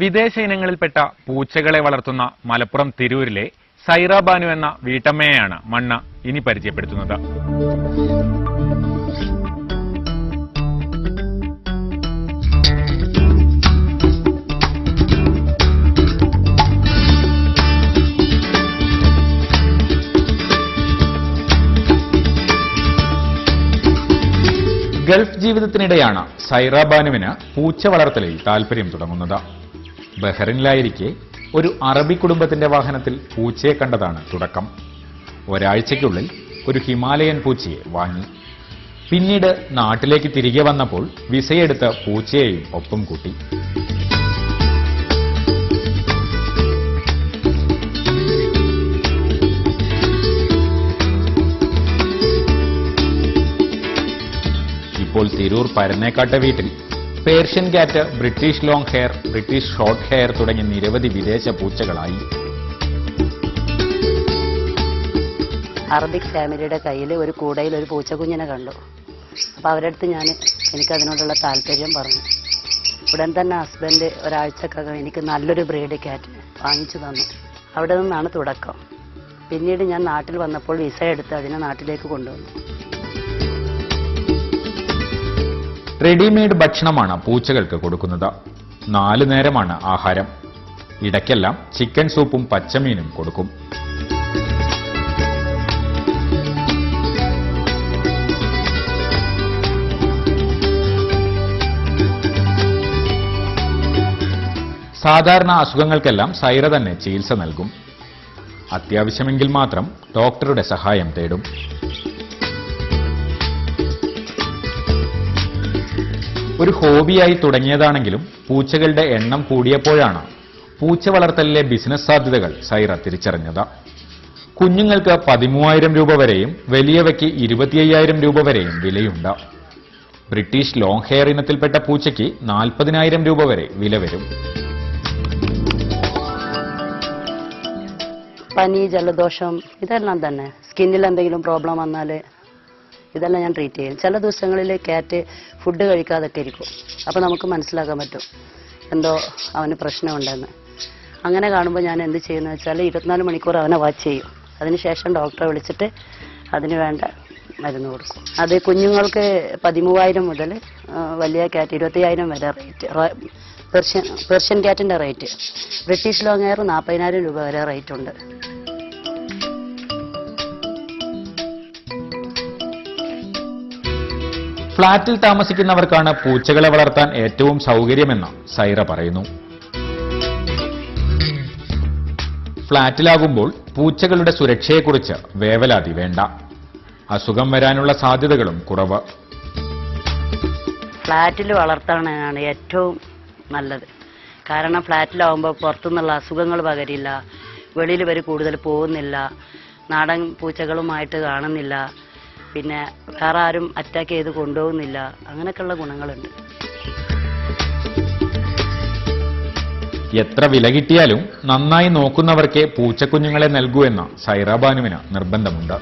വിദേശ ഇനങ്ങളിൽപ്പെട്ട പൂച്ചകളെ വളർത്തുന്ന മലപ്പുറം തിരൂരിലെ സൈറ ബാനു എന്ന വീട്ടമ്മയെയാണ് മണ്ണ ഇനി പരിചയപ്പെടുത്തുന്നത്. ഗൾഫ് ജീവിതത്തിനിടെയാണ് സൈറ ബാനുവിന് പൂച്ച വളർത്തലിൽ താൽപര്യം തുടങ്ങുന്നത്. ബഹ്റിനിലായിരിക്കെ ഒരു അറബി കുടുംബത്തിന്റെ വാഹനത്തിൽ പൂച്ചയെ കണ്ടതാണ് തുടക്കം. ഒരാഴ്ചയ്ക്കുള്ളിൽ ഒരു ഹിമാലയൻ പൂച്ചയെ വാങ്ങി. പിന്നീട് നാട്ടിലേക്ക് തിരികെ വന്നപ്പോൾ വിസയെടുത്ത് പൂച്ചയെയും ഒപ്പം കൂട്ടി. ഇപ്പോൾ തിരൂർ പരന്നേക്കാട്ടെ വീട്ടിൽ Persian cat, British long hair, British short hair തുടങ്ങി നിരവധി വിദേശ പൂച്ചകളായി. അറബിക് ഫാമിലിയുടെ കയ്യിൽ ഒരു കൂടയിൽ ഒരു പൂച്ചക്കുഞ്ഞിനെ കണ്ടു. അപ്പോൾ അവരുടെ അടുത്ത് എനിക്കതിനോടുള്ള താല്പര്യം പറഞ്ഞു. ഉടൻ തന്നെ ഹസ്ബൻഡ് ഒരാഴ്ചക്കകം എനിക്ക് നല്ലൊരു ബ്രീഡ് ക്യാറ്റ് വാങ്ങിച്ചു തന്നു. അവിടെ നിന്നാണ് തുടക്കം. പിന്നീട് ഞാൻ നാട്ടിൽ വന്നപ്പോൾ വിസ എടുത്ത് അതിനെ നാട്ടിലേക്ക് കൊണ്ടുവന്നു. റെഡിമെയ്ഡ് ഭക്ഷണമാണ് പൂച്ചകൾക്ക് കൊടുക്കുന്നത്. 4 നേരമാണ് ആഹാരം. ഇടയ്ക്കെല്ലാം ചിക്കൻ സൂപ്പും പച്ചമീനും കൊടുക്കും. സാധാരണ അസുഖങ്ങൾക്കെല്ലാം സൈറ തന്നെ ചികിത്സ നൽകും. അത്യാവശ്യമെങ്കിൽ മാത്രം ഡോക്ടറുടെ സഹായം തേടും. ഒരു ഹോബിയായി തുടങ്ങിയതാണെങ്കിലും പൂച്ചകളുടെ എണ്ണം കൂടിയപ്പോഴാണ് പൂച്ച വളർത്തലിലെ ബിസിനസ് സാധ്യതകൾ സൈറ തിരിച്ചറിഞ്ഞത്. കുഞ്ഞുങ്ങൾക്ക് 13,000 രൂപ വരെയും വലിയവയ്ക്ക് 25,000 രൂപ വരെയും വിലയുണ്ട്. ബ്രിട്ടീഷ് ലോങ് ഹെയർ ഇനത്തിൽപ്പെട്ട പൂച്ചയ്ക്ക് 40,000 രൂപ വരെ വില വരും. പനി, ജലദോഷം ഇതെല്ലാം തന്നെ. സ്കിന്നിൽ എന്തെങ്കിലും പ്രോബ്ലം വന്നാൽ ഇതെല്ലാം ഞാൻ ട്രീറ്റ് ചെയ്യും. ചില ദിവസങ്ങളിൽ ക്യാറ്റ് ഫുഡ് കഴിക്കാതൊക്കെ ഇരിക്കും. അപ്പോൾ നമുക്ക് മനസ്സിലാക്കാൻ പറ്റും എന്തോ അവന് പ്രശ്നമുണ്ടെന്ന്. അങ്ങനെ കാണുമ്പോൾ ഞാൻ എന്ത് ചെയ്യുന്നത് വെച്ചാൽ 24 മണിക്കൂർ അവനെ വാച്ച് ചെയ്യും. അതിനുശേഷം ഡോക്ടറെ വിളിച്ചിട്ട് അതിന് വേണ്ട മരുന്ന് കൊടുക്കും. അത് കുഞ്ഞുങ്ങൾക്ക് 13,000 മുതൽ വലിയ ക്യാറ്റ് 25,000 വരെ റേറ്റ്. പേർഷ്യൻ ക്യാറ്റിൻ്റെ റേറ്റ്. ബ്രിട്ടീഷ് ലോങ് ഹെയർ 40,000 രൂപ വരെ റേറ്റ് ഉണ്ട്. ഫ്ളാറ്റിൽ താമസിക്കുന്നവർക്കാണ് പൂച്ചകളെ വളർത്താൻ ഏറ്റവും സൗകര്യമെന്ന് സൈറ പറയുന്നു. ഫ്ളാറ്റിലാകുമ്പോൾ പൂച്ചകളുടെ സുരക്ഷയെക്കുറിച്ച് വേവലാതി വേണ്ട. അസുഖം വരാനുള്ള സാധ്യതകളും കുറവ്. ഫ്ളാറ്റിൽ വളർത്താനാണ് ഏറ്റവും നല്ലത്. കാരണം ഫ്ളാറ്റിലാവുമ്പോൾ പുറത്തുനിന്നുള്ള അസുഖങ്ങൾ പകരില്ല. വെളിയിൽ വരെ കൂടുതൽ പോകുന്നില്ല. നാടൻ പൂച്ചകളുമായിട്ട് കാണുന്നില്ല. പിന്നെ വേറെ ആരും അറ്റാക്ക് ചെയ്ത് കൊണ്ടുപോകുന്നില്ല. അങ്ങനെയൊക്കെയുള്ള ഗുണങ്ങളുണ്ട്. എത്ര വില കിട്ടിയാലും നന്നായി നോക്കുന്നവർക്കേ പൂച്ചക്കുഞ്ഞുങ്ങളെ നൽകൂ എന്ന സൈറ ബാനുവിന് നിർബന്ധമുണ്ട്.